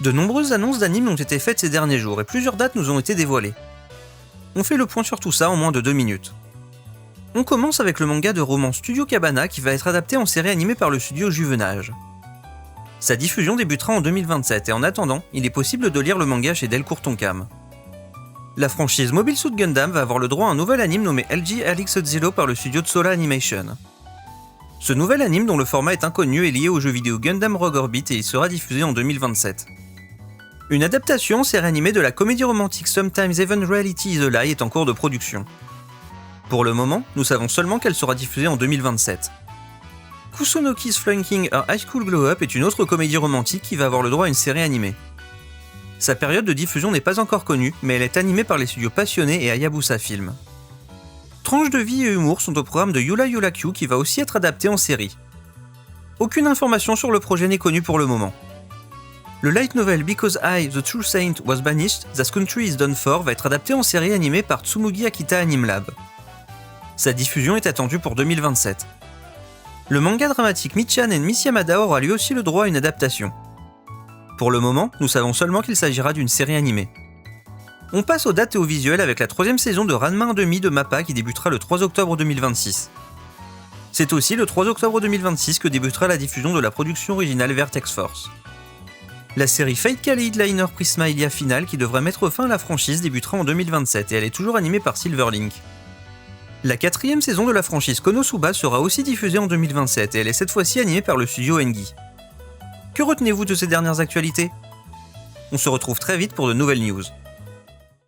De nombreuses annonces d'animes ont été faites ces derniers jours et plusieurs dates nous ont été dévoilées. On fait le point sur tout ça en moins de 2 minutes. On commence avec le manga de roman Studio Cabana qui va être adapté en série animée par le studio Juvenage. Sa diffusion débutera en 2027 et en attendant, il est possible de lire le manga chez Delcourt Tonkam. La franchise Mobile Suit Gundam va avoir le droit à un nouvel anime nommé LG Helix Zero par le studio Tsola Animation. Ce nouvel anime, dont le format est inconnu, est lié au jeu vidéo Gundam Rogue Orbit et il sera diffusé en 2027. Une adaptation en série animée de la comédie romantique Sometimes Even Reality is a Lie est en cours de production. Pour le moment, nous savons seulement qu'elle sera diffusée en 2027. Kusunoki's Flunking Her High School Glow Up est une autre comédie romantique qui va avoir le droit à une série animée. Sa période de diffusion n'est pas encore connue, mais elle est animée par les studios Passionnés et Hayabusa Film. Tranches de vie et humour sont au programme de Yula Yula Q qui va aussi être adapté en série. Aucune information sur le projet n'est connue pour le moment. Le light novel Because I, the True Saint, was banished, This Country is Done For va être adapté en série animée par Tsumugi Akita Anime Lab. Sa diffusion est attendue pour 2027. Le manga dramatique Michan and Miss Yamada aura lui aussi le droit à une adaptation. Pour le moment, nous savons seulement qu'il s'agira d'une série animée. On passe aux dates et aux visuels avec la 3ème saison de Ranma 1/2 de MAPPA qui débutera le 3 octobre 2026. C'est aussi le 3 octobre 2026 que débutera la diffusion de la production originale Vertex Force. La série Fate Kaleid Liner Prisma Ilia Final qui devrait mettre fin à la franchise débutera en 2027 et elle est toujours animée par Silverlink. La 4ème saison de la franchise Konosuba sera aussi diffusée en 2027 et elle est cette fois-ci animée par le studio Engi. Que retenez-vous de ces dernières actualités ? On se retrouve très vite pour de nouvelles news.